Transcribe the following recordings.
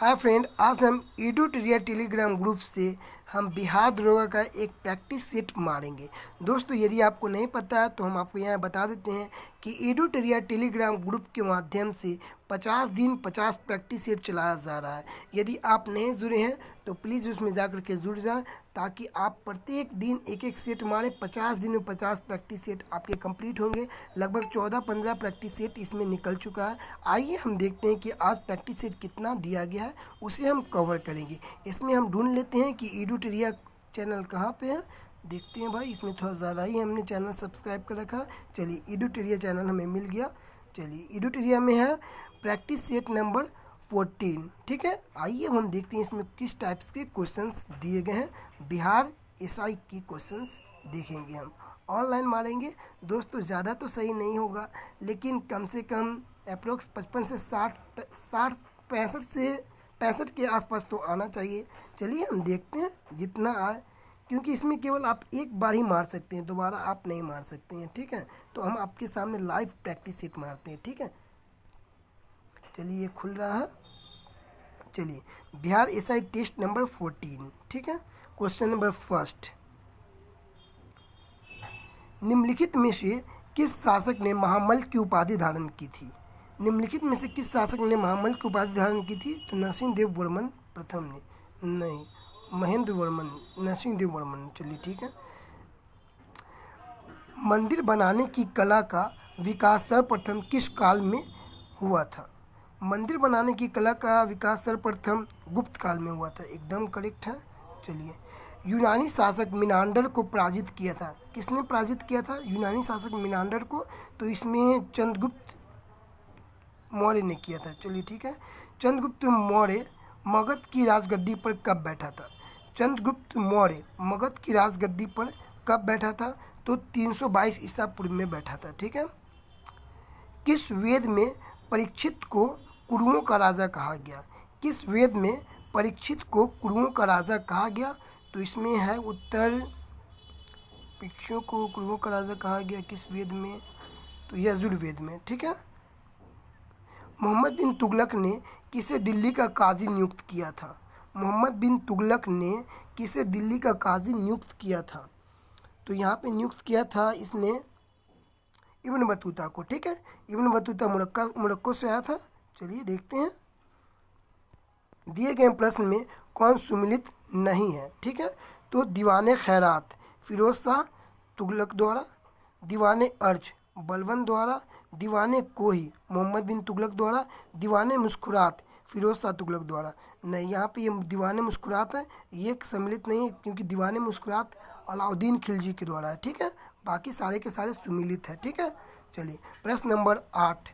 Hi friend, आज हम एडुटोरिया Telegram group से हम बिहार दरोगा का एक प्रैक्टिस सेट मारेंगे। दोस्तों, यदि आपको नहीं पता है तो हम आपको यहाँ बता देते हैं कि एडुटोरिया टेलीग्राम ग्रुप के माध्यम से 50 दिन 50 प्रैक्टिस सेट चलाया जा रहा है। यदि आप नहीं जुड़े हैं तो प्लीज़ उसमें जा कर के जुड़ जाएं, ताकि आप प्रत्येक दिन एक एक सेट मारें। 50 दिन में 50 प्रैक्टिस सेट आपके कंप्लीट होंगे। लगभग 14-15 प्रैक्टिस सेट इसमें निकल चुका है। आइए हम देखते हैं कि आज प्रैक्टिस सेट कितना दिया गया है, उसे हम कवर करेंगे। इसमें हम ढूंढ लेते हैं कि एडुटोरिया चैनल कहाँ पे है। देखते हैं भाई, इसमें थोड़ा ज़्यादा ही हमने चैनल सब्सक्राइब कर रखा। चलिए, एडुटोरिया चैनल हमें मिल गया। चलिए, एडुटोरिया में है प्रैक्टिस सेट नंबर 14। ठीक है, आइए अब हम देखते हैं इसमें किस टाइप्स के क्वेश्चंस दिए गए हैं। बिहार एसआई की क्वेश्चंस देखेंगे हम। ऑनलाइन मारेंगे दोस्तों, ज़्यादा तो सही नहीं होगा, लेकिन कम से कम अप्रोक्स 55 से 65 के आसपास तो आना चाहिए। चलिए हम देखते हैं जितना आए, क्योंकि इसमें केवल आप एक बार ही मार सकते हैं, दोबारा आप नहीं मार सकते हैं। ठीक है, तो हम आपके सामने लाइव प्रैक्टिस सेट मारते हैं। ठीक है, चलिए ये खुल रहा है। चलिए, बिहार एसआई टेस्ट नंबर 14। ठीक है, क्वेश्चन नंबर फर्स्ट, निम्नलिखित में से किस शासक ने महामल्ल की उपाधि धारण की थी? निम्नलिखित में से किस शासक ने महामल्ल की उपाधि धारण की थी? तो नरसिंह वर्मन प्रथम ने, नहीं, महेंद्र वर्मन, नरसिंह वर्मन। चलिए ठीक है। मंदिर बनाने की कला का विकास सर्वप्रथम किस काल में हुआ था? मंदिर बनाने की कला का विकास सर्वप्रथम गुप्त काल में हुआ था। एकदम करेक्ट है। चलिए, यूनानी शासक मिनांडर को पराजित किया था। किसने पराजित किया था यूनानी शासक मिनांडर को? तो इसमें चंद्रगुप्त मौर्य ने किया था। चलिए ठीक है। चंद्रगुप्त मौर्य मगध की राजगद्दी पर कब बैठा था? चंद्रगुप्त मौर्य मगध की राजगद्दी पर कब बैठा था? तो 322 ईसा पूर्व में बैठा था। ठीक है। किस वेद में परीक्षित को कुरुओं का राजा कहा गया? किस वेद में परीक्षित को कुरुओं का राजा कहा गया? तो इसमें है उत्तर, परीक्षित को कुरुओं का राजा कहा गया किस वेद में? तो यजुर्वेद में। ठीक है। मोहम्मद बिन तुगलक ने किसे दिल्ली का काजी नियुक्त किया था? मोहम्मद बिन तुगलक ने किसे दिल्ली का काजी नियुक्त किया था? तो यहाँ पे नियुक्त किया था इसने इब्न बतूता को। ठीक है, इब्न बतूता मोरक्को से आया था। चलिए देखते हैं, दिए गए प्रश्न में कौन सुमिलित नहीं है? ठीक है, तो दीवाने खैरात फिरोज शाह तुगलक द्वारा, दीवाने अर्ज बलबन द्वारा, दीवाने कोही मोहम्मद बिन तुगलक द्वारा, दीवाने मुस्कुरात फिरोज शाह तुगलक द्वारा। नहीं, यहाँ पे ये दीवाने मुस्कुरात है, ये सम्मिलित नहीं है, क्योंकि दीवाने मुस्कुरात अलाउद्दीन खिलजी के द्वारा है। ठीक है, बाकी सारे के सारे सुमिलित है। ठीक है। चलिए, प्रश्न नंबर 8,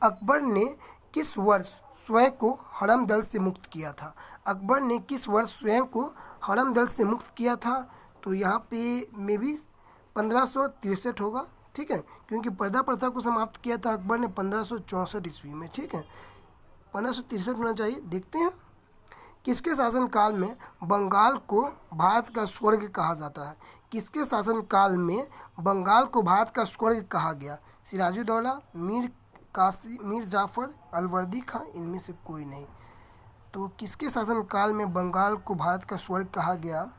अकबर ने किस वर्ष स्वयं को हरम दल से मुक्त किया था? अकबर ने किस वर्ष स्वयं को हरम दल से मुक्त किया था? तो यहाँ पे मे बी 1563 होगा। ठीक है, क्योंकि पर्दा प्रथा को समाप्त किया था अकबर ने 1564 ईस्वी में। ठीक है, 1563 होना चाहिए। देखते हैं, किसके शासनकाल में बंगाल को भारत का स्वर्ग कहा जाता है? किसके शासनकाल में बंगाल को भारत का स्वर्ग कहा गया? सिराजुद्दौला, मीर जाफर, अलवर्दी खां, इनमें से कोई नहीं। तो किसके शासनकाल में बंगाल को भारत का स्वर्ग कहा गया?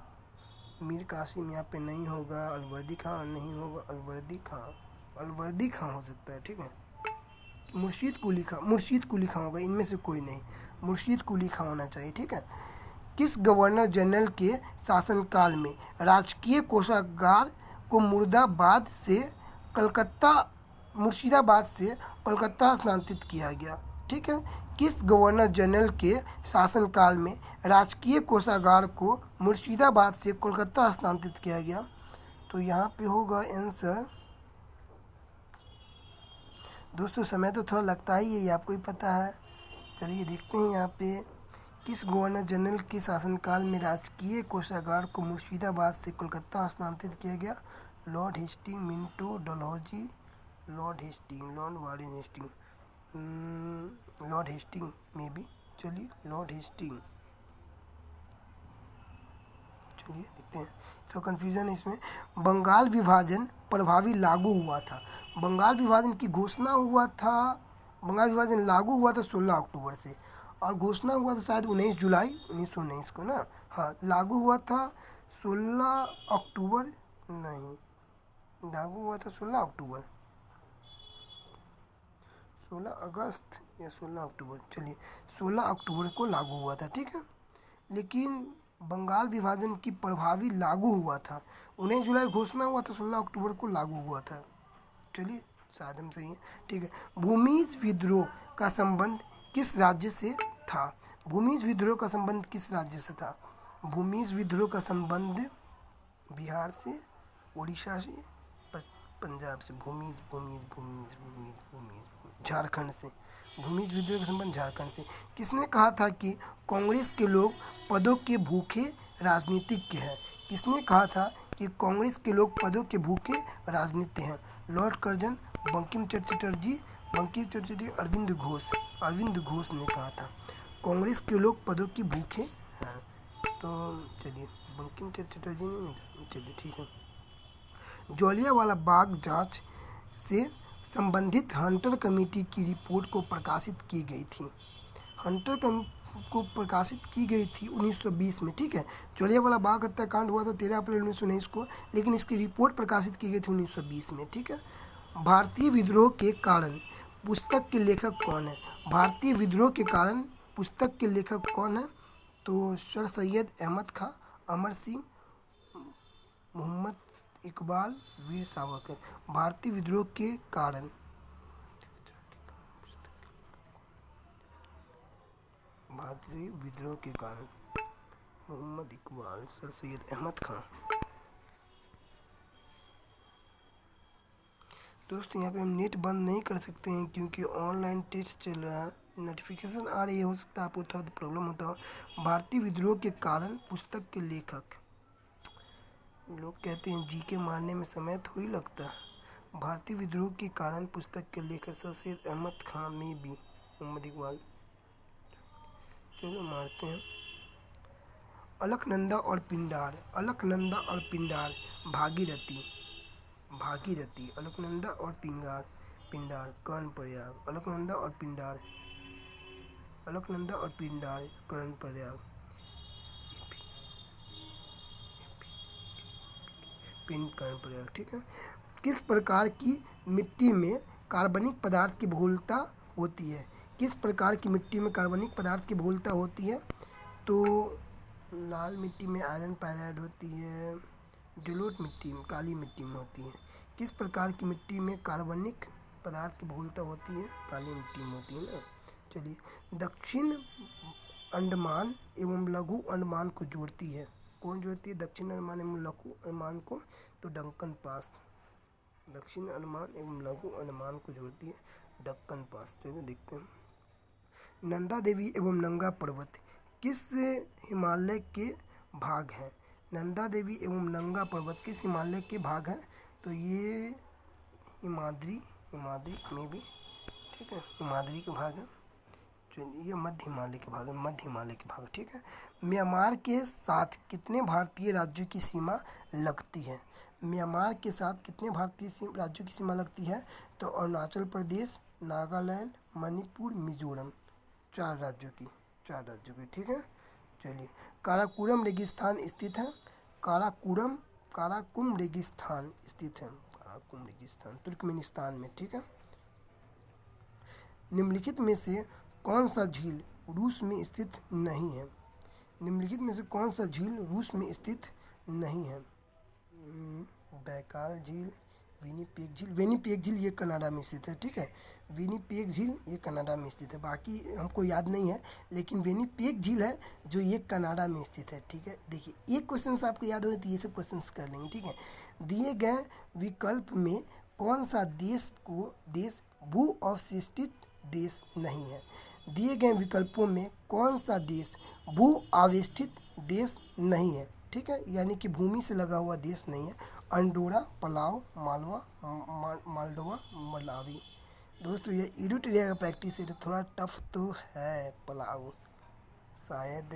मीर कासिम यहाँ पे नहीं होगा, अलवर्दी खां नहीं होगा, अलवर्दी खां हो सकता है। ठीक है, मुर्शीद कुली खां होगा, इनमें से कोई नहीं, मुर्शीद कुली खां होना चाहिए। ठीक है। किस गवर्नर जनरल के शासनकाल में राजकीय कोषागार को मुर्शिदाबाद से कलकत्ता स्थानांतरित किया गया? ठीक है, किस गवर्नर जनरल के शासनकाल में राजकीय कोषागार को मुर्शिदाबाद से कोलकाता स्थानांतरित किया गया? तो यहाँ पे होगा आंसर। दोस्तों, समय तो थोड़ा लगता ही है, ये आपको ही पता है। चलिए देखते हैं यहाँ पे, किस गवर्नर जनरल के शासनकाल में राजकीय कोषागार को मुर्शिदाबाद से कोलकाता स्थानांतरित किया गया? Lord Hastings, Minto Dalhousie, Lord Hastings में भी। चलिए, लॉर्ड हेस्टिंग। चलिए देखते हैं, तो कन्फ्यूज़न है इसमें। बंगाल विभाजन प्रभावी लागू हुआ था। बंगाल विभाजन की घोषणा हुआ था, बंगाल विभाजन लागू हुआ था 16 अक्टूबर से, और घोषणा हुआ था शायद 19 जुलाई 1919 को ना। हाँ, लागू हुआ था 16 अक्टूबर, नहीं, लागू हुआ था 16 अक्टूबर, 16 अगस्त या 16 अक्टूबर, चलिए 16 अक्टूबर को लागू हुआ था, ठीक है। लेकिन बंगाल विभाजन की प्रभावी लागू हुआ था, 19 जुलाई घोषणा हुआ था, 16 अक्टूबर को लागू हुआ था। चलिए शायद हम सही है, ठीक है। भूमिज विद्रोह का संबंध किस राज्य से था? भूमिज विद्रोह का संबंध किस राज्य से था? भूमिज विद्रोह का संबंध बिहार से, उड़ीसा से, पंजाब से। भूमिज भूमिज भूमिज भूमिज भूमिज झारखंड से। भूमिज विद्रोह का संबंध झारखंड से। किसने कहा था कि कांग्रेस के लोग पदों के भूखे राजनीतिज्ञ हैं? किसने कहा था कि कांग्रेस के लोग पदों के भूखे राजनीति हैं? Lord Curzon, Bankim Chandra Chatterjee, Arvind Ghosh. अरविंद घोष ने कहा था कांग्रेस के लोग पदों की भूखे हैं। तो चलिए बंकिम चंद्र चटर्जी ने, चलिए ठीक है। जलियांवाला बाग जांच से संबंधित हंटर कमेटी की रिपोर्ट को प्रकाशित की गई थी। को प्रकाशित की गई थी 1920 में, ठीक है। जलियांवाला बाग हत्याकांड हुआ था 13 अप्रैल 1919 को, लेकिन इसकी रिपोर्ट प्रकाशित की गई थी 1920 में, ठीक है। भारतीय विद्रोह के कारण पुस्तक के लेखक कौन है? भारतीय विद्रोह के कारण पुस्तक के लेखक कौन है? तो सर सैयद अहमद खां, अमर सिंह, मोहम्मद इकबाल, वीर सावरकर। भारतीय विद्रोह के कारण, भारतीय विद्रोह के कारण मोहम्मद इकबाल, सर सैयद अहमद खां। दोस्तों यहाँ पे हम नेट बंद नहीं कर सकते हैं क्योंकि ऑनलाइन टेस्ट चल रहा है, नोटिफिकेशन आ रही है, हो सकता है आपको थोड़ा प्रॉब्लम होता हो। भारतीय विद्रोह के कारण पुस्तक के लेखक, लोग कहते हैं जीके मारने में समय थोड़ी लगता है। भारतीय विद्रोह के कारण पुस्तक के लेखक सर सैयद अहमद खां में भी मोहम्मद इकबाल। चलो मारते हैं। अलकनंदा और पिंडार, अलकनंदा और पिंडार, भागीरथी, भागीरथी, अलकनंदा और पिंडार, कर्णप्रयाग, अलकनंदा और पिंडार, अलकनंदा और पिंडार, कर्णप्रयाग, पिंड, कर्णप्रयाग, ठीक है। किस प्रकार की मिट्टी में कार्बनिक पदार्थ की बहुलता होती है? किस प्रकार की मिट्टी में कार्बनिक पदार्थ की बहुलता होती है? तो लाल मिट्टी में आयरन पायराइड होती है, जलोढ़ मिट्टी में, काली मिट्टी में होती है। किस प्रकार की मिट्टी में कार्बनिक पदार्थ की बहुलता होती है? काली मिट्टी में होती है ना। चलिए, दक्षिण अंडमान एवं लघु अंडमान को जोड़ती है, कौन जोड़ती है दक्षिण अंडमान एवं लघु अंडमान को? तो डंकन पास। दक्षिण अंडमान एवं लघु अंडमान को जोड़ती है डक्कन पास। चलिए देखते हैं। नंदा देवी एवं नंगा पर्वत किस हिमालय के भाग हैं? नंदा देवी एवं नंगा पर्वत किस हिमालय के भाग हैं? तो ये हिमाद्री में भी, ठीक है, हिमाद्री के भाग है। चलिए ये मध्य हिमालय के भाग है, मध्य हिमालय के भाग, ठीक है। म्यांमार के साथ कितने भारतीय राज्यों की सीमा लगती है? म्यांमार के साथ कितने भारतीय राज्यों की सीमा लगती है? तो अरुणाचल प्रदेश, नागालैंड, मणिपुर, मिजोरम, 4 राज्यों की, ठीक है। चलिए, काराकोरम रेगिस्तान स्थित है, काराकोरम रेगिस्तान स्थित है, काराकोरम रेगिस्तान तुर्कमेनिस्तान में, ठीक है। निम्नलिखित में से कौन सा झील रूस में स्थित नहीं है? निम्नलिखित में से कौन सा झील रूस में स्थित नहीं है? बैकाल झील, विनिपेग झील, विनिपेग झील ये कनाडा में स्थित है, ठीक है। विनिपेग झील ये कनाडा में स्थित है, बाकी हमको याद नहीं है, लेकिन विनिपेग झील है जो ये कनाडा में स्थित है, ठीक है। देखिए एक क्वेश्चन आपको याद हो तो ये सब क्वेश्चन कर लेंगे, ठीक है। दिए गए विकल्प में कौन सा देश भू अवशिष्टित देश नहीं है? दिए गए विकल्पों में कौन सा देश भू आवेष्टित देश नहीं है, ठीक है, यानी कि भूमि से लगा हुआ देश नहीं है? Andorra, Palau, Moldova, Malawi. दोस्तों ये इरिट्रिया का प्रैक्टिस है तो थोड़ा टफ तो है, पलाव शायद।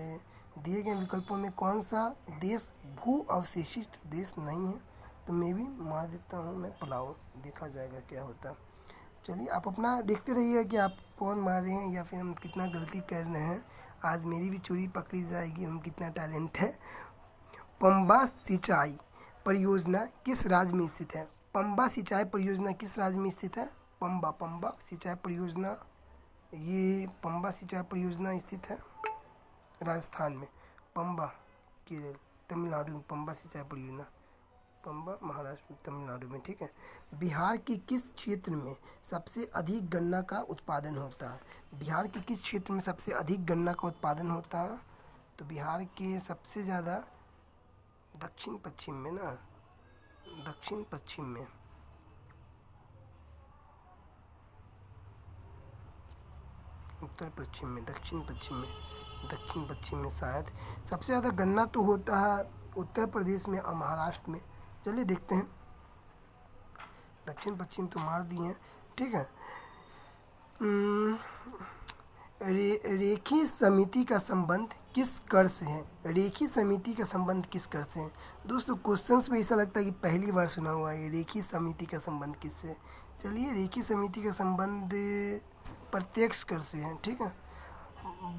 दिए गए विकल्पों में कौन सा देश भू अवशेषित देश नहीं है? तो मैं भी मार देता हूँ मैं पलाव, देखा जाएगा क्या होता है। चलिए आप अपना देखते रहिए कि आप कौन मार रहे हैं या फिर हम कितना गलती कर रहे हैं। आज मेरी भी चोरी पकड़ी जाएगी, हम कितना टैलेंट है। पंबा सिंचाई परियोजना किस राज्य में स्थित है? पंबा सिंचाई परियोजना किस राज्य में स्थित है? पंबा सिंचाई परियोजना, ये पंबा सिंचाई परियोजना स्थित है राजस्थान में। पंबा केरल, तमिलनाडु में पंबा सिंचाई परियोजना, पंबा महाराष्ट्र में, तमिलनाडु में, ठीक है। बिहार के किस क्षेत्र में सबसे अधिक गन्ना का उत्पादन होता है? बिहार के किस क्षेत्र में सबसे अधिक गन्ना का उत्पादन होता है? तो बिहार के सबसे ज़्यादा दक्षिण पश्चिम में ना, दक्षिण पश्चिम में, उत्तर पश्चिम में, दक्षिण पश्चिम में, दक्षिण पश्चिम में शायद सबसे ज़्यादा गन्ना तो होता है उत्तर प्रदेश में और महाराष्ट्र में। चलिए देखते हैं, दक्षिण पश्चिम तो मार दिए हैं, ठीक है। रेखी समिति का संबंध किस कर से है? रेखी समिति का संबंध किस कर से है? दोस्तों क्वेश्चंस में ऐसा लगता है कि पहली बार सुना हुआ है, रेखी समिति का संबंध किससे? चलिए रेखी समिति का संबंध प्रत्यक्ष कर से है, ठीक है।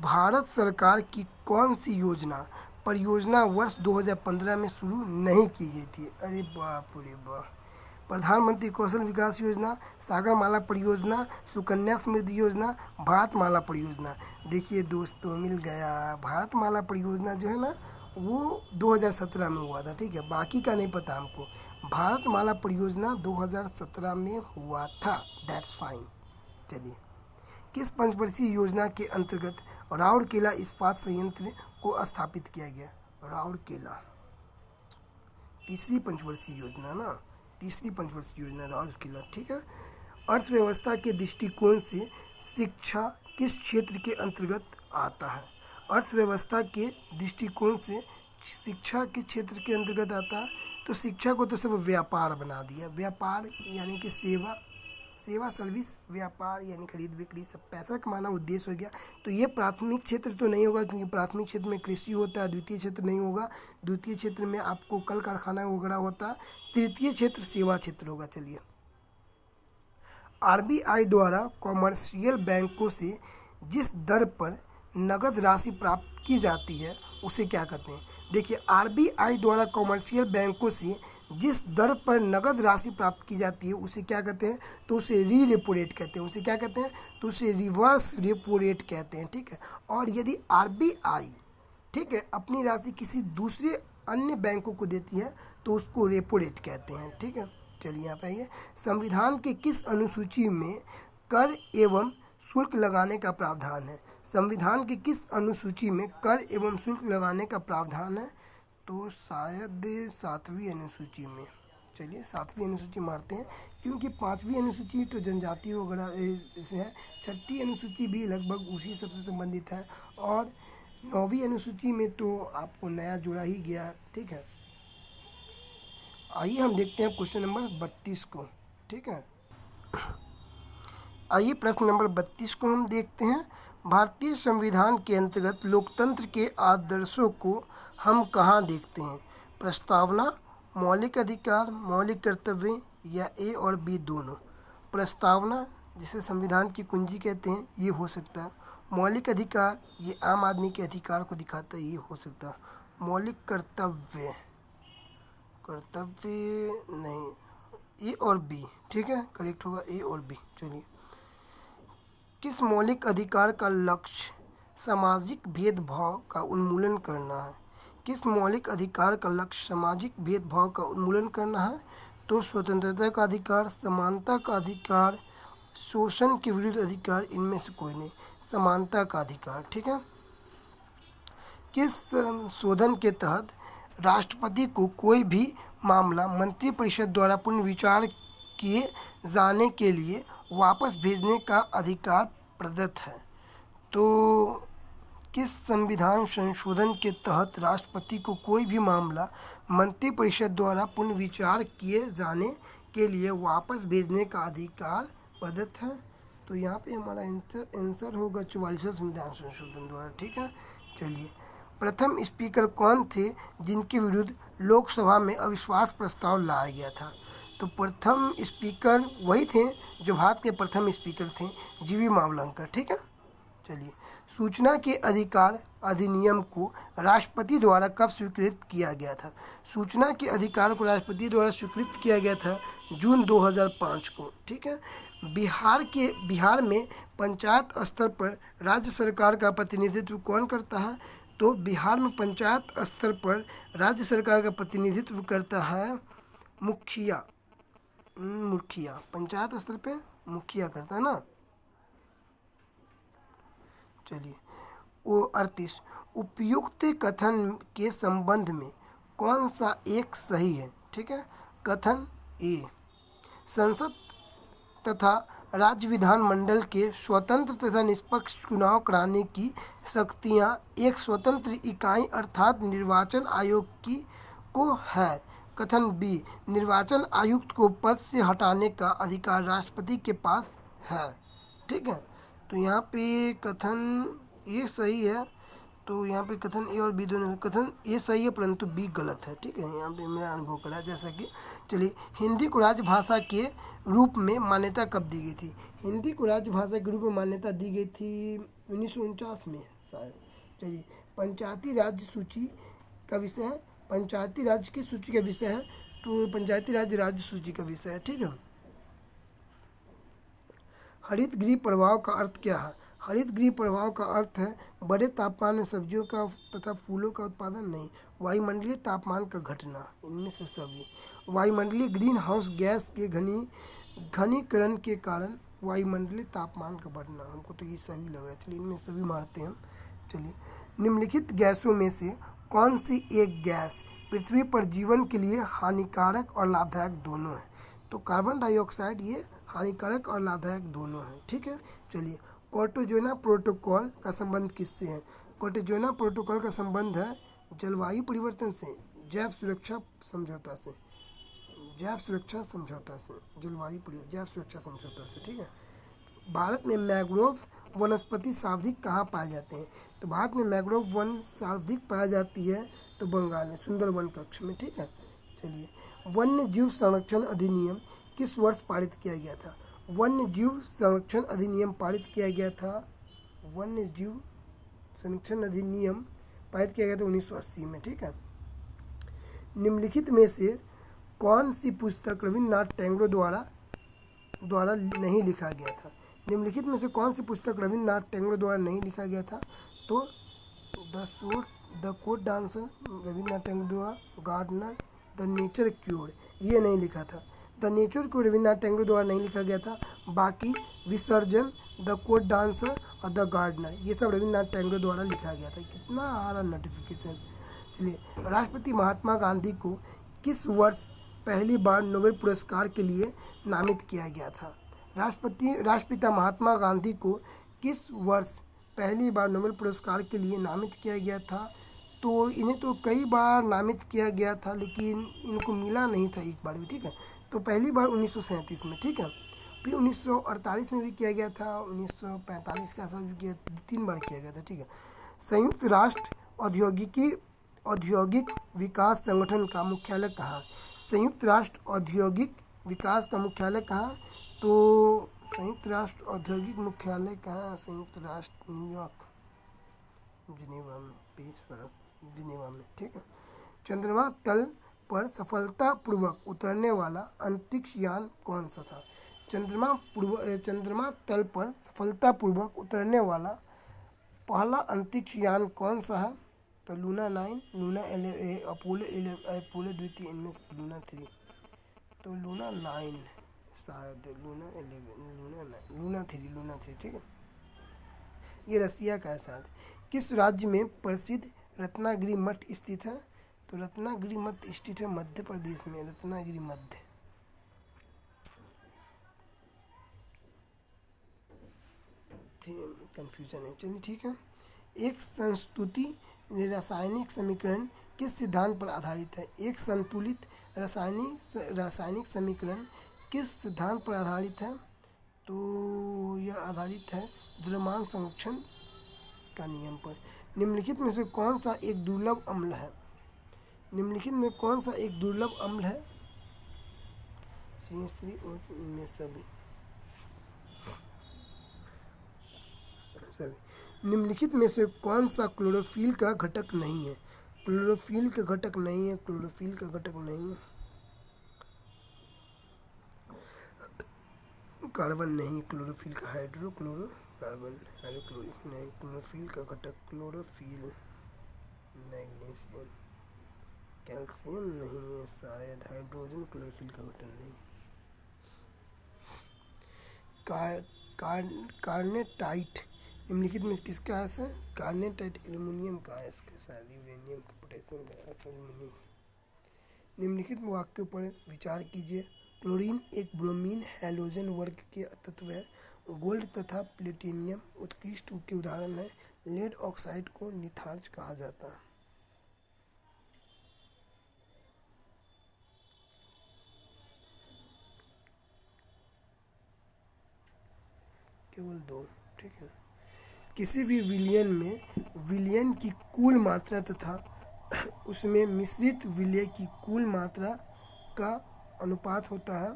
भारत सरकार की कौन सी परियोजना वर्ष 2015 में शुरू नहीं की गई थी? अरे बाप रे बाप। प्रधानमंत्री कौशल विकास योजना, सागरमाला परियोजना, सुकन्या समृद्धि योजना, भारतमाला परियोजना। देखिए दोस्तों मिल गया। भारतमाला परियोजना जो है ना वो 2017 में हुआ था, ठीक है, बाकी का नहीं पता हमको। भारतमाला परियोजना 2017 में हुआ था, दैट्स फाइन। चलिए, किस पंचवर्षीय योजना के अंतर्गत राउरकेला इस्पात संयंत्र को स्थापित किया गया? राउरकेला तीसरी पंचवर्षीय योजना ना, तीसरी पंचवर्षीय योजना राउरकेला, ठीक है। अर्थव्यवस्था के दृष्टिकोण से शिक्षा किस क्षेत्र के अंतर्गत आता है? अर्थव्यवस्था के दृष्टिकोण से शिक्षा किस क्षेत्र के अंतर्गत आता है? तो शिक्षा को तो सब व्यापार बना दिया। व्यापार यानी कि सेवा सर्विस, व्यापार यानी खरीद बिक्री, सब पैसा कमाना उद्देश्य हो गया। तो ये प्राथमिक क्षेत्र तो नहीं होगा क्योंकि प्राथमिक क्षेत्र में कृषि होता है। द्वितीय क्षेत्र नहीं होगा, द्वितीय क्षेत्र में आपको कल कारखाना वगैरह होता है। तृतीय क्षेत्र सेवा क्षेत्र होगा। चलिए, आरबीआई द्वारा कॉमर्शियल बैंकों से जिस दर पर नगद राशि प्राप्त की जाती है उसे क्या कहते हैं? देखिए, आरबीआई द्वारा कॉमर्शियल बैंकों से जिस दर पर नगद राशि प्राप्त की जाती है उसे क्या कहते हैं? तो उसे रेपो रेट कहते हैं। उसे क्या कहते हैं? तो उसे रिवर्स रेपो रेट कहते हैं, ठीक है। और यदि आरबीआई, ठीक है, अपनी राशि किसी दूसरे अन्य बैंकों को देती है तो उसको रेपो रेट कहते हैं, ठीक है। चलिए यहाँ पे आइए, संविधान के किस अनुसूची में कर एवं शुल्क लगाने का प्रावधान है? संविधान की किस अनुसूची में कर एवं शुल्क लगाने का प्रावधान है? तो शायद 7वीं अनुसूची में। चलिए 7वीं अनुसूची मारते हैं क्योंकि 5वीं अनुसूची तो जनजाति वगैरह से है, 6ठी अनुसूची भी लगभग उसी सबसे संबंधित है, और 9वीं अनुसूची में तो आपको नया जोड़ा ही गया, ठीक है। आइए हम देखते हैं क्वेश्चन नंबर 32 को, ठीक है। आइए प्रश्न नंबर 32 को हम देखते हैं। भारतीय संविधान के अंतर्गत लोकतंत्र के आदर्शों को हम कहाँ देखते हैं? प्रस्तावना, मौलिक अधिकार, मौलिक कर्तव्य या ए और बी दोनों? प्रस्तावना, जिसे संविधान की कुंजी कहते हैं, ये हो सकता है। मौलिक अधिकार, ये आम आदमी के अधिकार को दिखाता है, ये हो सकता है। मौलिक कर्तव्य नहीं, ए और बी, ठीक है, करेक्ट होगा ए और बी। चलिए, किस मौलिक अधिकार का लक्ष्य सामाजिक भेदभाव का उन्मूलन करना है? किस मौलिक अधिकार का लक्ष्य सामाजिक भेदभाव का उन्मूलन करना है? तो स्वतंत्रता का अधिकार, समानता का अधिकार, शोषण के विरुद्ध अधिकार, इनमें से कोई नहीं, समानता का अधिकार, ठीक है। किस संशोधन के तहत राष्ट्रपति को कोई भी मामला मंत्रिपरिषद द्वारा पुनर्विचार किए जाने के लिए वापस भेजने का अधिकार प्रदत्त है? तो किस संविधान संशोधन के तहत राष्ट्रपति को कोई भी मामला मंत्रिपरिषद द्वारा पुनर्विचार किए जाने के लिए वापस भेजने का अधिकार प्रदत्त है? तो यहाँ पे हमारा आंसर होगा 44वां संविधान संशोधन द्वारा, ठीक है। चलिए, प्रथम स्पीकर कौन थे जिनके विरुद्ध लोकसभा में अविश्वास प्रस्ताव लाया गया था? तो प्रथम स्पीकर वही थे जो भारत के प्रथम स्पीकर थे, जीवी मावलंकर। ठीक है, चलिए। सूचना के अधिकार अधिनियम को राष्ट्रपति द्वारा कब स्वीकृत किया गया था? सूचना के अधिकार को राष्ट्रपति द्वारा स्वीकृत किया गया था जून 2005 को। ठीक है। बिहार में पंचायत स्तर पर राज्य सरकार का प्रतिनिधित्व कौन करता है? तो बिहार में पंचायत स्तर पर राज्य सरकार का प्रतिनिधित्व करता है मुखिया। पंचायत स्तर पे मुखिया करता है ना। चलिए। 38 उपयुक्त कथन के संबंध में कौन सा एक सही है? ठीक है। कथन ए, संसद तथा राज्य विधानमंडल के स्वतंत्र तथा निष्पक्ष चुनाव कराने की शक्तियां एक स्वतंत्र इकाई अर्थात निर्वाचन आयोग की को है। कथन बी, निर्वाचन आयुक्त को पद से हटाने का अधिकार राष्ट्रपति के पास है। ठीक है। तो यहाँ पे कथन ए सही है, तो यहाँ पे कथन ए और बी दोनों, कथन ए सही है परंतु बी गलत है। ठीक है, यहाँ पे मेरा अनुभव करा जैसा कि। चलिए, हिंदी को राजभाषा के रूप में मान्यता कब दी गई थी? हिंदी को राजभाषा के रूप में मान्यता दी गई थी 1949 में शायद। चलिए, पंचायती राज सूची का विषय है, पंचायती राज की सूची का विषय है, तो पंचायती राज राज्य सूची का विषय है। ठीक है। हरित गृह प्रभाव का अर्थ क्या है? हरित गृह प्रभाव का अर्थ है बड़े तापमान में सब्जियों का तथा फूलों का उत्पादन नहीं, वायुमंडलीय तापमान का घटना, इनमें से सभी। वायुमंडलीय ग्रीन हाउस गैस के घनीकरण के कारण वायुमंडलीय तापमान का बढ़ना। हमको तो ये सभी लग रहा है, चलिए इनमें सभी मारते हैं हम। चलिए, निम्नलिखित गैसों में से कौन सी एक गैस पृथ्वी पर जीवन के लिए हानिकारक और लाभदायक दोनों है? तो कार्बन डाइऑक्साइड ये हानिकारक और लाभदायक दोनों है। ठीक है। चलिए, कोर्टेजोना प्रोटोकॉल का संबंध किससे है? कोर्टेजोना प्रोटोकॉल का संबंध है जलवायु परिवर्तन से, जैव सुरक्षा समझौता से, जैव सुरक्षा समझौता से। ठीक है। भारत में मैंग्रोव वनस्पति सर्वाधिक कहाँ पाए जाते हैं? तो भारत में मैंग्रोव वन सर्वाधिक पाई जाती है तो बंगाल में सुंदरवन कक्ष में। ठीक है। चलिए, वन्य जीव संरक्षण अधिनियम किस वर्ष पारित किया गया था? वन्य जीव संरक्षण अधिनियम पारित किया गया था 1980 में। ठीक है। निम्नलिखित में से कौन सी पुस्तक रविन्द्रनाथ टैगोर द्वारा नहीं लिखा गया था? निम्नलिखित में से कौन सी पुस्तक रविन्द्रनाथ टैगोर द्वारा नहीं लिखा गया था? तो the code dancer Rabindranath Tagore द्वारा, गार्डनर, द नेचर क्यूर ये नहीं लिखा था। द नेचर को रविन्द्रनाथ टैगोर द्वारा नहीं लिखा गया था। बाकी विसर्जन, द कोड डांसर और द गार्डनर ये सब रविन्द्रनाथ टैगोर द्वारा लिखा गया था। कितना आ रहा नोटिफिकेशन। चलिए, राष्ट्रपति महात्मा गांधी को किस वर्ष पहली बार नोबेल पुरस्कार के लिए नामित किया गया था? राष्ट्रपिता महात्मा गांधी को किस वर्ष पहली बार नोबेल पुरस्कार के लिए नामित किया गया था? तो इन्हें तो कई बार नामित किया गया था लेकिन इनको मिला नहीं था एक बार भी। ठीक है। तो पहली बार 1937 में। ठीक है। फिर 1948 में भी किया गया था, 1945 के आसपास भी किया, 3 बार किया गया था। ठीक है। संयुक्त राष्ट्र औद्योगिक विकास संगठन का मुख्यालय कहाँ? संयुक्त राष्ट्र औद्योगिक विकास का मुख्यालय कहाँ? तो संयुक्त राष्ट्र औद्योगिक मुख्यालय कहाँ? संयुक्त राष्ट्र न्यूयॉर्क, जिनेवा में, पेरिस फ्रांस, जिनेवा में। ठीक है। चंद्रमा तल पर सफलतापूर्वक उतरने वाला अंतरिक्ष यान कौन सा था? चंद्रमा तल पर सफलतापूर्वक उतरने वाला पहला अंतरिक्ष यान कौन सा है? तो लूना 9, लूना 11, अपोलो 2, इनमें से लूना 3। तो लूना 9 शायद, लूना 11, लूना 3। ठीक है। ये रसिया का है शायद। किस राज्य में प्रसिद्ध रत्नागिरी मठ स्थित है? तो रत्नागिरी मठ स्थित है मध्य प्रदेश में, रत्नागिरी मध्य। कंफ्यूजन है। चलिए, ठीक है। एक संस्तुति रासायनिक समीकरण किस सिद्धांत पर आधारित है? एक संतुलित रासायनिक समीकरण किस सिद्धांत पर आधारित है? तो यह आधारित है द्रव्यमान संरक्षण का नियम पर। निम्नलिखित में से कौन सा एक दुर्लभ अम्ल है? निम्नलिखित में कौन सा एक दुर्लभ अम्ल है? श्री में सभी निम्नलिखित में से कौन सा क्लोरोफिल का घटक नहीं है? क्लोरोफिल का घटक नहीं है, क्लोरोफिल का घटक नहीं है। कार्बन नहीं, क्लोरोफिल का हाइड्रोक्लोरो कार्बन, हाइड्रोक्लोरिक नहीं, क्लोरोफिल का घटक क्लोरोफिल। मैग्नीशियम, कैल्शियम नहीं है शायद, हाइड्रोजन क्लोरोफिल का घटक नहीं। कार्नेटाइट निम्नलिखित में किसका है? कार्नेटाइट एल्युमिनियम का है, इसका शायद यूरेनियम का, पोटेशियम का, एल्युमिनियम। निम्नलिखित वाक्यों पर विचार कीजिए। क्लोरीन एक ब्रोमीन हैलोजन वर्ग के तत्व है। गोल्ड तथा प्लेटिनियम उत्कृष्ट के उदाहरण है। लेड ऑक्साइड को निथार्ज कहा जाता है। केवल 2, ठीक है। किसी भी विलयन में विलयन की कुल मात्रा तथा उसमें मिश्रित विलय की कुल मात्रा का अनुपात होता है।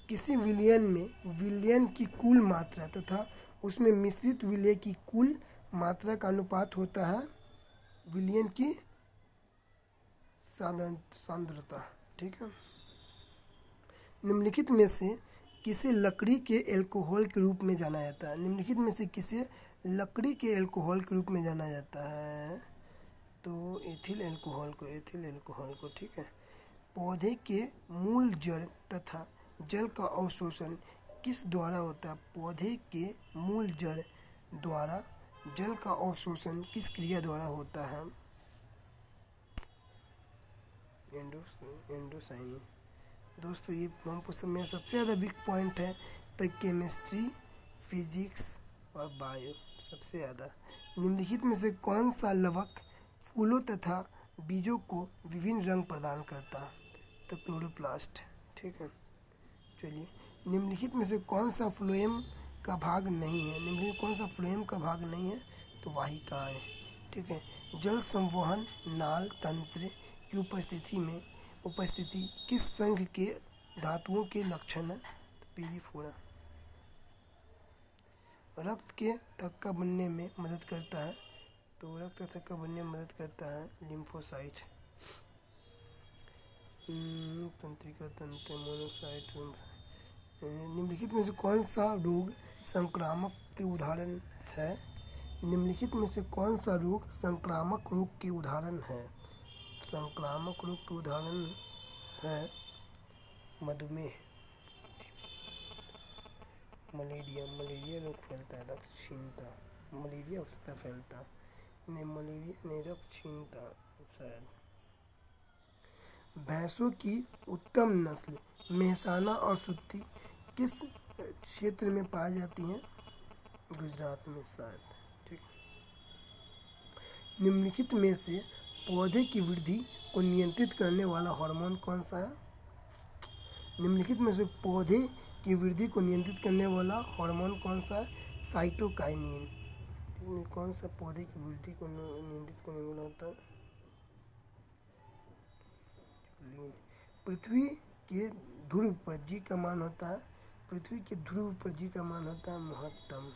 किसी विलयन में विलयन की कुल मात्रा तथा उसमें मिश्रित विलय की कुल मात्रा का अनुपात होता है विलयन की सांद्रता, ठीक है। निम्नलिखित में से किसे लकड़ी के एल्कोहल के रूप में जाना जाता है? निम्नलिखित में से किसे लकड़ी के एल्कोहल के रूप में जाना जाता है? तो एथिल एल्कोहल को, ठीक है। पौधे के मूल जड़ तथा जल का अवशोषण किस द्वारा होता है? पौधे के मूल जड़ द्वारा जल का अवशोषण किस क्रिया द्वारा होता है? एंडोसाइनिंग। दोस्तों ये मेरा सबसे ज़्यादा वीक पॉइंट है, तो केमिस्ट्री, फिजिक्स और बायो सबसे ज़्यादा। निम्नलिखित में से कौन सा लवक फूलों तथा बीजों को विभिन्न रंग प्रदान करता है? तो क्लोरोप्लास्ट, ठीक है। चलिए, निम्नलिखित में से कौन सा फ्लोएम का भाग नहीं है? निम्नलिखित कौन सा फ्लोएम का भाग नहीं है? तो वाहिकाएं, ठीक है। जल संवहन नाल तंत्र की उपस्थिति किस संघ के धातुओं के लक्षण है? तो पीरीफोरा। रक्त के थक्का बनने में मदद करता है, तो रक्त थक्का बनने में मदद करता है लिम्फोसाइट। तंत्रिका तंत्र, मोनोसाइट। निम्नलिखित में से कौन सा रोग संक्रामक के उदाहरण है? निम्नलिखित में से कौन सा रोग संक्रामक रोग के उदाहरण है? संक्रामक रोग के उदाहरण है मधुमेह, मलेरिया रोग फैलता है, रक्तहीनता, मलेरिया हो सकता फैलता नहीं, मलेरिया नहीं, रक्तहीनता शायद। भैंसों की उत्तम नस्ल मेहसाना और सुत्ती किस क्षेत्र में पाई जाती हैं? गुजरात में शायद, ठीक। निम्नलिखित में से पौधे की वृद्धि को नियंत्रित करने वाला हार्मोन कौन सा है? निम्नलिखित में से पौधे की वृद्धि को नियंत्रित करने वाला हार्मोन कौन सा है? साइटोकाइनिन। कौन सा पौधे की वृद्धि को नियंत्रित करने वाला होता है? पृथ्वी के ध्रुव पर जी का मान होता है, पृथ्वी के ध्रुव पर जी का मान होता है महत्तम,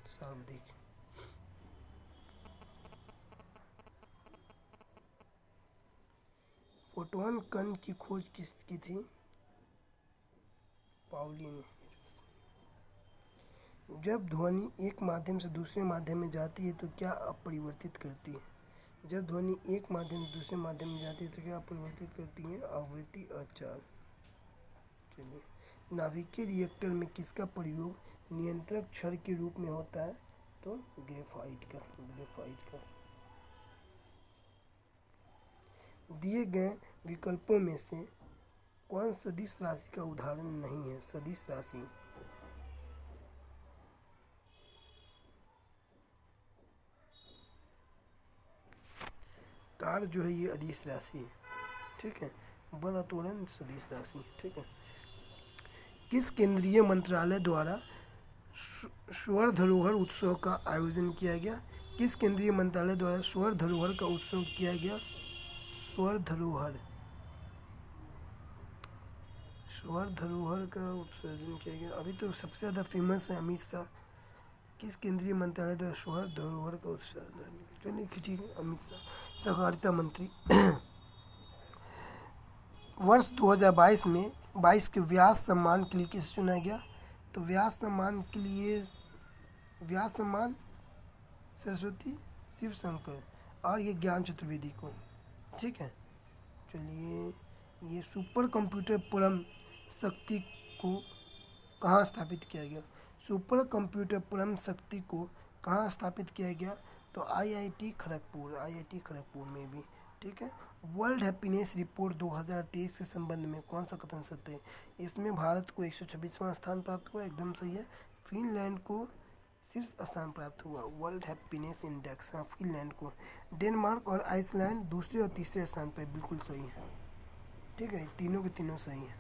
सर्वाधिक। फोटोन कण की खोज किसकी थी? पाउली ने। जब ध्वनि एक माध्यम से दूसरे माध्यम में जाती है तो क्या अपरिवर्तित करती है? जब ध्वनि एक माध्यम से दूसरे माध्यम में जाती है तो क्या अपरिवर्तित करती है? आवृत्ति अचार। चलिए, नाभिकीय रिएक्टर में किसका प्रयोग नियंत्रक छड़ के रूप में होता है? तो ग्रेफाइट का। दिए गए विकल्पों में से कौन सदिश राशि का उदाहरण नहीं है? सदिश राशि, कार जो है ये अदिश राशि है, ठीक है। बल त्वरण सदिश राशि, ठीक है। किस केंद्रीय मंत्रालय द्वारा स्वर्ण धरोहर उत्सव का आयोजन किया गया? किस केंद्रीय मंत्रालय द्वारा स्वर्ण धरोहर का उत्सव किया गया? स्वर्ण धरोहर, स्वर्ण धरोहर का उत्सर्जन किया गया। अभी तो सबसे ज़्यादा फेमस है अमित शाह। किस केंद्रीय मंत्रालय द्वारा स्वर्ण धरोहर का उत्सर्जन? चलिए ठीक है, अमित शाह, सहकारिता मंत्री। वर्ष 2022 में 22 के व्यास सम्मान के लिए किसे चुना गया? तो व्यास सम्मान के लिए व्यास सम्मान सरस्वती शिवशंकर और ये ज्ञान चतुर्वेदी को। ठीक है, चलिए ये सुपर कंप्यूटर परम शक्ति को कहाँ स्थापित किया गया? सुपर कंप्यूटर परम शक्ति को कहाँ स्थापित किया गया? तो आईआईटी खड़गपुर में भी। ठीक है, वर्ल्ड हैप्पीनेस रिपोर्ट 2023 के संबंध में कौन सा कथन सत्य है? इसमें भारत को 126वां स्थान प्राप्त हुआ, एकदम सही है। फिनलैंड को शीर्ष स्थान प्राप्त हुआ वर्ल्ड हैप्पीनेस इंडेक्स, हाँ फिनलैंड को। डेनमार्क और आइसलैंड दूसरे और तीसरे स्थान पर, बिल्कुल सही है। ठीक है, तीनों के तीनों सही हैं।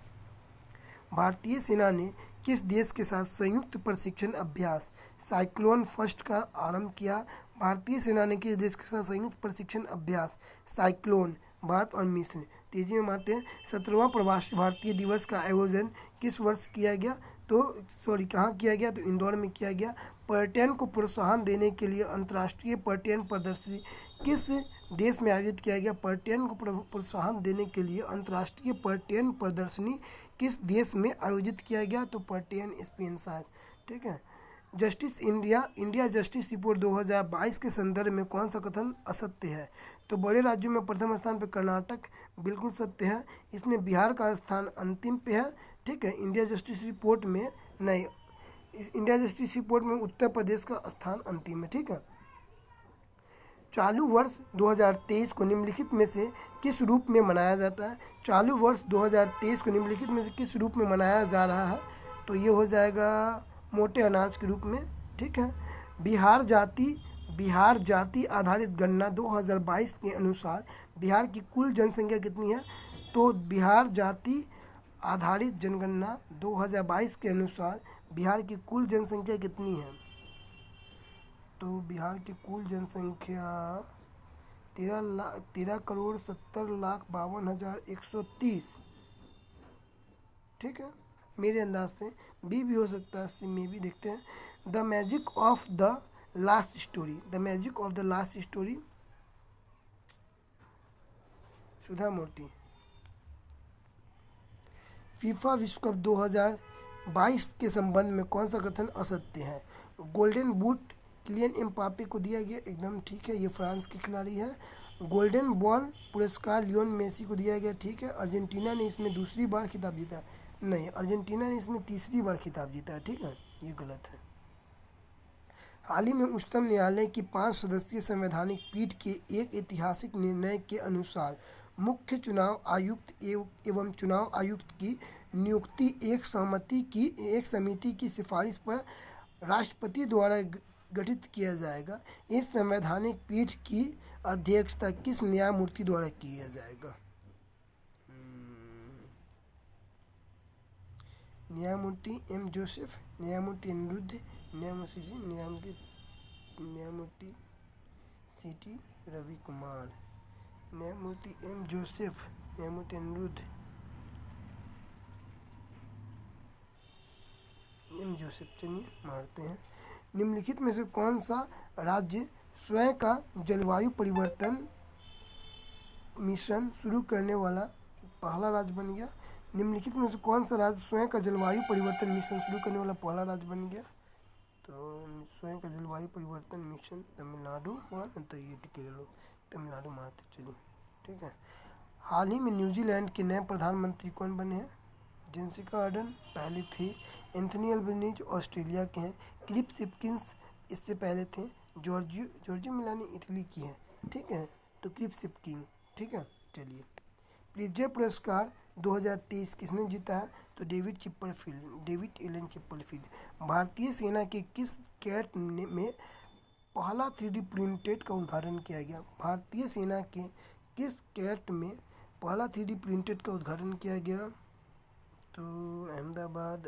भारतीय सेना ने किस देश के साथ संयुक्त प्रशिक्षण अभ्यास साइक्लोन फर्स्ट का आरंभ किया? भारतीय सेना ने किस देश के साथ संयुक्त प्रशिक्षण अभ्यास साइक्लोन, भारत और मिस्र। तेजी में मारते हैं। 17वां प्रवासी भारतीय दिवस का आयोजन किस वर्ष किया गया? कहाँ किया गया? तो इंदौर में किया गया। पर्यटन को प्रोत्साहन देने के लिए अंतर्राष्ट्रीय पर्यटन प्रदर्शनी किस देश में आयोजित किया गया? पर्यटन को प्रोत्साहन देने के लिए अंतर्राष्ट्रीय पर्यटन प्रदर्शनी किस देश में आयोजित किया गया? तो पर्यटन स्पेन शायद। ठीक है, जस्टिस इंडिया जस्टिस रिपोर्ट 2022 के संदर्भ में कौन सा कथन असत्य है? तो बड़े राज्यों में प्रथम स्थान पर कर्नाटक, बिल्कुल सत्य है। इसमें बिहार का स्थान अंतिम पे है। ठीक है, इंडिया जस्टिस रिपोर्ट में नहीं, इंडिया जस्टिस रिपोर्ट में उत्तर प्रदेश का स्थान अंतिम है। ठीक है, चालू वर्ष 2023 को निम्नलिखित में से किस रूप में मनाया जाता है? चालू वर्ष 2023 को निम्नलिखित में से किस रूप में मनाया जा रहा है? तो ये हो जाएगा मोटे अनाज के रूप में। ठीक है, बिहार जाति आधारित गणना 2022 के अनुसार बिहार की कुल जनसंख्या कितनी है? तो बिहार जाति आधारित जनगणना 2022 के अनुसार बिहार की कुल जनसंख्या कितनी है? तो बिहार की कुल जनसंख्या 13,70,52,130। ठीक है, मेरे अंदाज से बी भी हो सकता है, सी में भी। देखते हैं। The magic of the last story, Sudha Murty. FIFA विश्व कप 2022 के संबंध में कौन सा कथन असत्य है? गोल्डन बूट किलियन एम्बाप्पे को दिया गया, एकदम ठीक है, ये फ्रांस के खिलाड़ी है। गोल्डन बॉल पुरस्कार लियोन मेसी को दिया गया, ठीक है। अर्जेंटीना ने इसमें दूसरी बार खिताब जीता, नहीं, अर्जेंटीना ने इसमें तीसरी बार खिताब जीता है, ठीक है, ये गलत है। हाल ही में उच्चतम न्यायालय की 5 सदस्यीय संवैधानिक पीठ के एक ऐतिहासिक निर्णय के अनुसार मुख्य चुनाव आयुक्त एवं चुनाव आयुक्त की नियुक्ति एक समिति की सिफारिश पर राष्ट्रपति द्वारा गठित किया जाएगा। इस संवैधानिक पीठ की अध्यक्षता किस न्यायमूर्ति द्वारा किया जाएगा? न्यायमूर्ति एम जोसेफ, न्यायमूर्ति अनिरुद्ध, न्यायमूर्ति सी.टी. रवि कुमार, न्यायमूर्ति एम जोसेफ, न्यायमूर्ति अनिरुद्ध, एम जोसेफ। चलिए मारते हैं। निम्नलिखित में से कौन सा राज्य स्वयं का जलवायु परिवर्तन मिशन शुरू करने वाला पहला राज्य बन गया? निम्नलिखित में से कौन सा राज्य स्वयं का जलवायु परिवर्तन मिशन शुरू करने वाला पहला राज्य बन गया? तो स्वयं का जलवायु परिवर्तन मिशन तमिलनाडु हुआ, तो ये केरल, तमिलनाडु मारते। चलिए ठीक है। हाल ही में न्यूजीलैंड के नए प्रधानमंत्री कौन बने हैं? जेसिका आर्डर्न पहले थे। एंथनी अल्बनीज ऑस्ट्रेलिया के हैं। क्लिफ सिपकिंस इससे पहले थे। जॉर्जियो मिलानी इटली की है, ठीक है, तो क्लिफ सिपकिन, ठीक है। चलिए, प्रिट्जर पुरस्कार 2023 किसने जीता है? तो डेविड एलन चिपरफील्ड। भारतीय सेना के किस कैट में पहला 3D प्रिंटेड का उद्घाटन किया गया? भारतीय सेना के किस कैट में पहला 3D प्रिंटेड का उद्घाटन किया गया? तो अहमदाबाद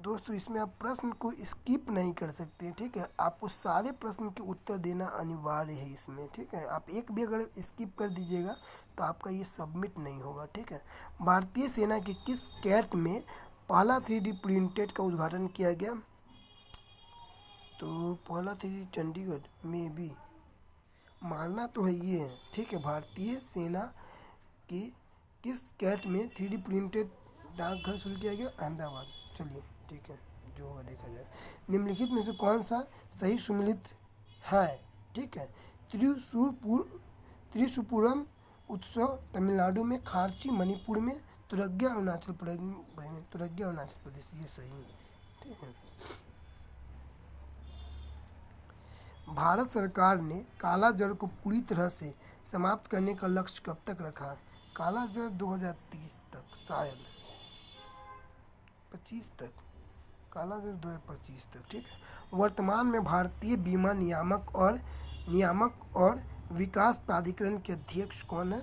दोस्तों इसमें आप प्रश्न को स्किप नहीं कर सकते हैं, ठीक है। आपको सारे प्रश्न के उत्तर देना अनिवार्य है इसमें, ठीक है। आप एक भी अगर स्किप कर दीजिएगा तो आपका ये सबमिट नहीं होगा, ठीक है। भारतीय सेना के किस कैट में पहला 3D प्रिंटेड का उद्घाटन किया गया? तो पहला 3D चंडीगढ़ में भी मानना तो है ये है, ठीक है। भारतीय सेना के किस कैट में 3D प्रिंटेड डाकघर शुरू किया गया? अहमदाबाद। चलिए ठीक है, जो होगा देखा जाए। निम्नलिखित में से कौन सा सही सुमेलित है? ठीक है, त्रिशूरपुरम उत्सव तमिलनाडु में, खारची मणिपुर में, तुरग्या अरुणाचल प्रदेश। ये सही है, ठीक है। भारत सरकार ने काला जल को पूरी तरह से समाप्त करने का लक्ष्य कब तक रखा है? काला जल 2030 तक, शायद 25 तक, काला जल 2025 तक, ठीक है। वर्तमान में भारतीय बीमा नियामक और विकास प्राधिकरण के अध्यक्ष कौन है?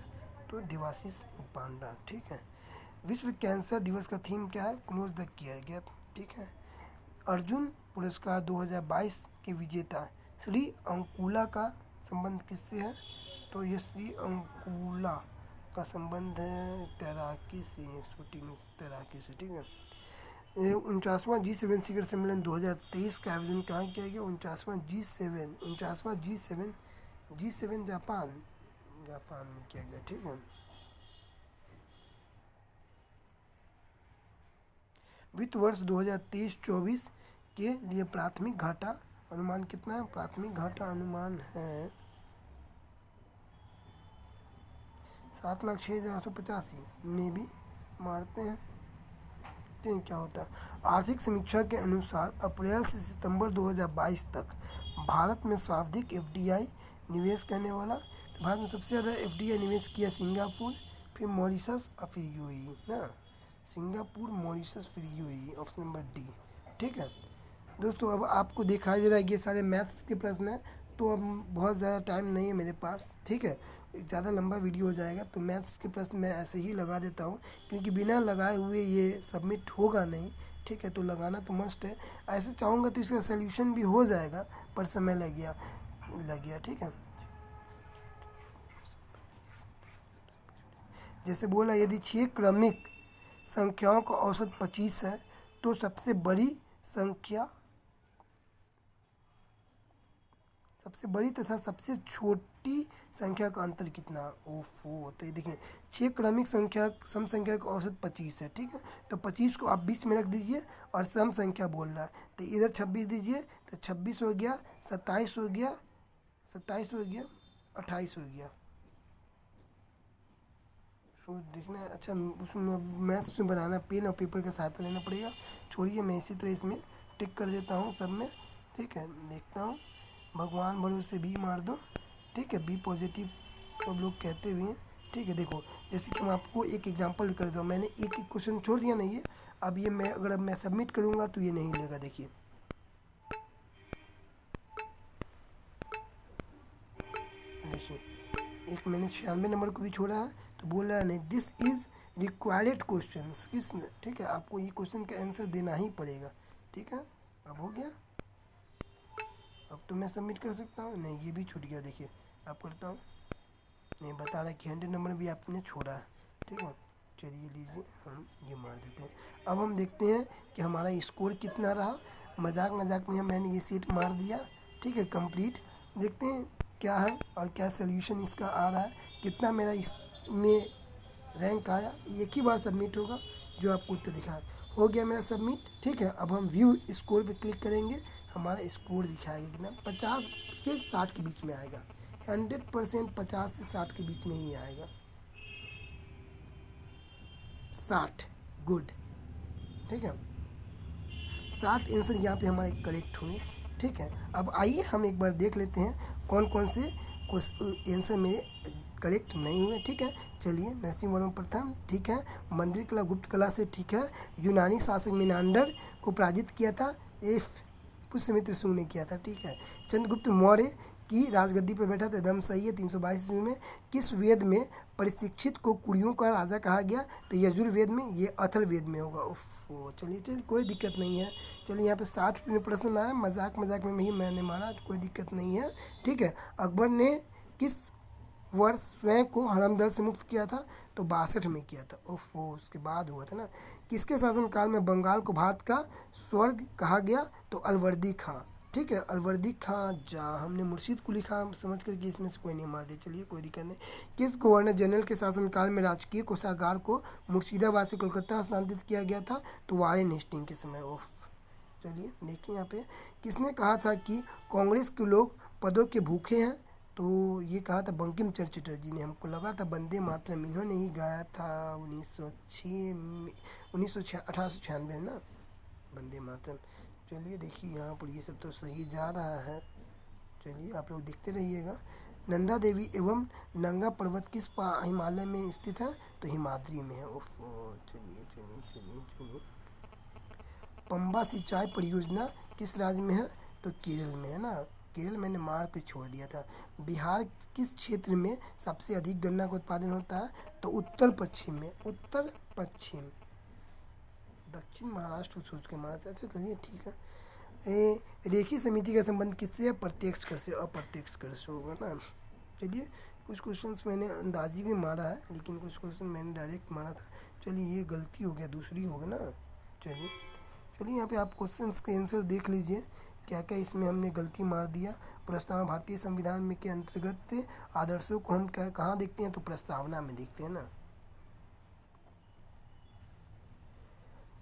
तो देवाशीष पांडा, ठीक है। विश्व कैंसर दिवस का थीम क्या है? क्लोज द केयर गैप, ठीक है। अर्जुन पुरस्कार 2022 के विजेता श्री अंकुला का संबंध किससे है? तो ये श्री अंकुला का संबंध है तैराकी से, शूटिंग तैराकी से, ठीक है। 49वां G7 शिखर सम्मेलन 2023 का आयोजन कहाँ किया गया? 49वां G7 जापान में किया गया, ठीक है। वित्त वर्ष 2023-24 के लिए प्राथमिक घाटा अनुमान कितना है? प्राथमिक घाटा अनुमान है 7,06,885 में भी मारते हैं, क्या होता है। आर्थिक समीक्षा के अनुसार अप्रैल से सितंबर 2022 तक भारत में सर्वाधिक FDI निवेश करने वाला, तो भारत में सबसे ज़्यादा FDI निवेश किया सिंगापुर, फिर मॉरिशस और फिर UAE ना। सिंगापुर, मॉरिशस, फिर UAE, ऑप्शन नंबर डी, ठीक है। दोस्तों अब आपको दिखाई दे रहा है कि ये सारे मैथ्स के प्रश्न हैं, तो अब बहुत ज़्यादा टाइम नहीं है मेरे पास, ठीक है। ज़्यादा लंबा वीडियो हो जाएगा, तो मैथ्स के प्रश्न मैं ऐसे ही लगा देता हूँ, क्योंकि बिना लगाए हुए ये सबमिट होगा नहीं, ठीक है। तो लगाना तो मस्ट है। ऐसे चाहूँगा तो इसका सल्यूशन भी हो जाएगा, पर समय लग गया, ठीक है। जैसे बोला, यदि 6 क्रमिक संख्याओं का औसत 25 है तो सबसे बड़ी तथा सबसे छोटी संख्या का अंतर कितना? ओफो, तो ये देखिए 6 क्रमिक सम संख्या का औसत 25 है, ठीक है। तो 25 को आप 20 में रख दीजिए और सम संख्या बोल रहा है, तो इधर 26 दीजिए, तो 26 हो गया, 27 हो गया, 28 हो गया। सो देखना है, अच्छा उसमें मैथ्स में बनाना, पेन और पेपर का सहायता लेना पड़ेगा। छोड़िए, मैं इसी तरह इसमें टिक कर देता हूँ सब में, ठीक है। देखता हूँ, भगवान भरोसे बी मार दो, ठीक है। बी पॉजिटिव सब लोग कहते हुए हैं, ठीक है। देखो जैसे कि मैं आपको एक एग्जांपल कर दूँ, मैंने एक क्वेश्चन छोड़ दिया ना ये, अब ये अगर मैं सबमिट करूँगा तो ये नहीं लेगा। देखिए एक मैंने 96 नंबर को भी छोड़ा है, तो बोल रहा है नहीं, दिस इज़ रिक्वायर्ड क्वेश्चन, किसने, ठीक है। आपको ये क्वेश्चन का आंसर देना ही पड़ेगा, ठीक है। अब हो गया, अब तो मैं सबमिट कर सकता हूँ। नहीं, ये भी छूट गया, देखिए अब करता हूँ, नहीं बता रहा कि 100 नंबर भी आपने छोड़ा है, ठीक है। चलिए लीजिए, हम ये मार देते हैं। अब हम देखते हैं कि हमारा स्कोर कितना रहा। मजाक में मैंने ये सीट मार दिया, ठीक है, कंप्लीट। देखते हैं क्या है और क्या सोल्यूशन इसका आ रहा है, कितना मेरा इसमें रैंक आया। एक ही बार सबमिट होगा, जो आपको उत्तर दिखाया। हो गया मेरा सबमिट, ठीक है। अब हम व्यू स्कोर पे क्लिक करेंगे, हमारा स्कोर दिखाएगा कितना, 50 से 60 के बीच में आएगा। 100% 50 से 60 के बीच में ही आएगा। 60, गुड, ठीक है। 60 आंसर यहाँ पे हमारे करेक्ट हुए, ठीक है। अब आइए हम एक बार देख लेते हैं कौन कौन से आंसर मेरे करेक्ट नहीं हुए, ठीक है। चलिए, नरसिंह वर्मा प्रथम, ठीक है। मंदिर कला गुप्त कला से, ठीक है। यूनानी शासक मिनांडर को पराजित किया था, पुष्यमित्र शुंग ने किया था, ठीक है। चंद्रगुप्त मौर्य की राजगद्दी पर बैठा था, एकदम सही है। 322 ईस्वी में किस वेद में प्रशिक्षित को कुड़ियों का राजा कहा गया? तो यजुर्वेद में, ये अथर्ववेद में होगा। उफ, चलिए चलिए कोई दिक्कत नहीं है। चलिए यहाँ पे 60 में प्रश्न आया, मजाक मजाक में ही मैंने मारा, कोई दिक्कत नहीं है, ठीक है। अकबर ने किस वर्ष स्वयं को हरमदर्द से मुक्त किया था? तो 62 में किया था। उफ, उसके बाद हुआ था ना। किसके शासनकाल में बंगाल को भारत का स्वर्ग कहा गया? तो अलवर्दी खां, ठीक है, अलवर्दी खां। हमने मुर्शीद कुली खां समझ कर कि इसमें से कोई नहीं मार दिया, चलिए कोई दिक्कत नहीं। किस गवर्नर जनरल के शासनकाल में राजकीय कोषागार को मुर्शिदाबाद से कोलकाता स्थानांतरित किया गया था? तो वारेन हेस्टिंग के समय। उफ, चलिए देखिए यहाँ पे किसने कहा था कि कांग्रेस के लोग पदों के भूखे हैं? तो ये कहा था बंकिम चंद्र चटर्जी ने। हमको लगा था वंदे मातरम इन्होंने ही गाया था 1896 में ना, वंदे मातरम। चलिए देखिए यहाँ पर ये सब तो सही जा रहा है, चलिए आप लोग देखते रहिएगा। नंदा देवी एवं नंगा पर्वत किस हिमालय में स्थित है? तो हिमाद्री में है। उफ, चलिए चलिए चलिए चलिए। पंबा सिंचाई परियोजना किस राज्य में है? तो केरल में है ना, केरल मैंने मार के छोड़ दिया था। बिहार किस क्षेत्र में सबसे अधिक गन्ना का उत्पादन होता है? तो उत्तर पश्चिम में, उत्तर पश्चिम। दक्षिण महाराष्ट्र सोच के महाराष्ट्र, अच्छा चलिए ठीक है। रेखीय समिति का संबंध किससे है? प्रत्यक्ष कर से, अप्रत्यक्ष कर से होगा ना। चलिए कुछ क्वेश्चंस मैंने अंदाजी भी मारा है, लेकिन कुछ क्वेश्चन मैंने डायरेक्ट मारा था। चलिए ये गलती हो गया, दूसरी होगा ना। चलिए चलिए यहाँ पे आप क्वेश्चंस के आंसर देख लीजिए, क्या क्या इसमें हमने गलती मार दिया। प्रस्तावना भारतीय संविधान में के अंतर्गत आदर्शों को हम क्या कहाँ देखते हैं? तो प्रस्तावना में देखते हैं ना।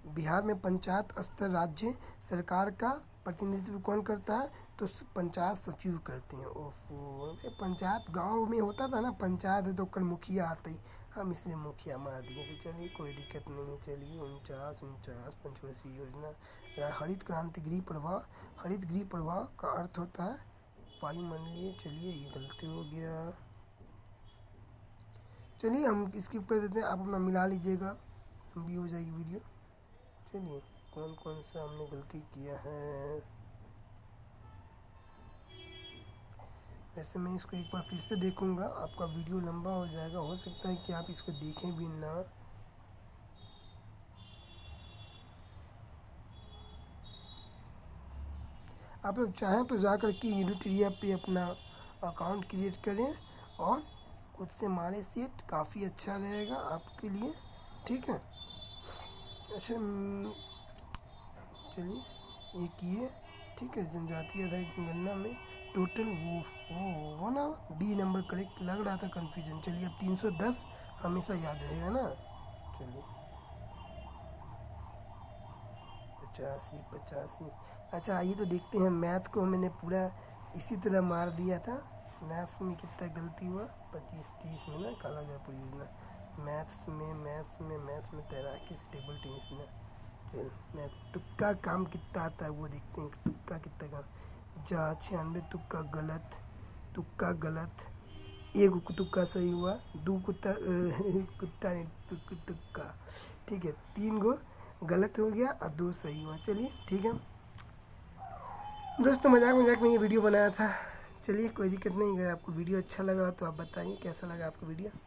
बिहार में पंचायत स्तर राज्य सरकार का प्रतिनिधित्व कौन करता है? तो पंचायत सचिव करते हैं। ओफो, पंचायत गांव में होता था ना, पंचायत है तो कर मुखिया आते ही, हम इसलिए मुखिया मार दिए थे। चलिए कोई दिक्कत नहीं है। चलिए 49 पंचवर्षीय योजना। हरित क्रांति गृह प्रवाह, हरित गृह प्रवाह का अर्थ होता है वायुमंडलीय। चलिए ये गलती हो गया। चलिए हम स्किप कर देते हैं, आप अपना मिला लीजिएगा, लंबी हो जाएगी वीडियो। चलिए कौन कौन सा हमने गलती किया है। वैसे मैं इसको एक बार फिर से देखूंगा, आपका वीडियो लंबा हो जाएगा, हो सकता है कि आप इसको देखें भी ना। आप लोग चाहें तो जाकर के यूट्यूब पे अपना अकाउंट क्रिएट करें और खुद से मारे सीट, काफ़ी अच्छा रहेगा आपके लिए, ठीक है। अच्छा चलिए एक ये, ठीक है, जनजातीय आधारित जनगणना में टोटल वो ना बी नंबर करेक्ट लग रहा था, कन्फ्यूजन। चलिए अब 310 हमेशा याद रहेगा ना। चलिए 85। अच्छा आइए तो देखते हैं, मैथ को मैंने पूरा इसी तरह मार दिया था। मैथ्स में कितना गलती हुआ? 25-30 में ना, कालाजार परियोजना। मैथ्स में तैराकी से टेबल टेनिस ना। चल मैथ, तुक्का काम कितना आता है वो देखते हैं, तुक्का कितना काम। 96 तुक्का गलत, एक तुक्का सही हुआ, दो कुत्ता कुत्ता नहीं तुक्का, ठीक है, 3 गो गलत हो गया और 2 सही हुआ। चलिए ठीक है दोस्तों, मजाक में ये वीडियो बनाया था। चलिए कोई दिक्कत नहीं, अगर आपको वीडियो अच्छा लगा तो आप बताइए कैसा लगा आपको वीडियो।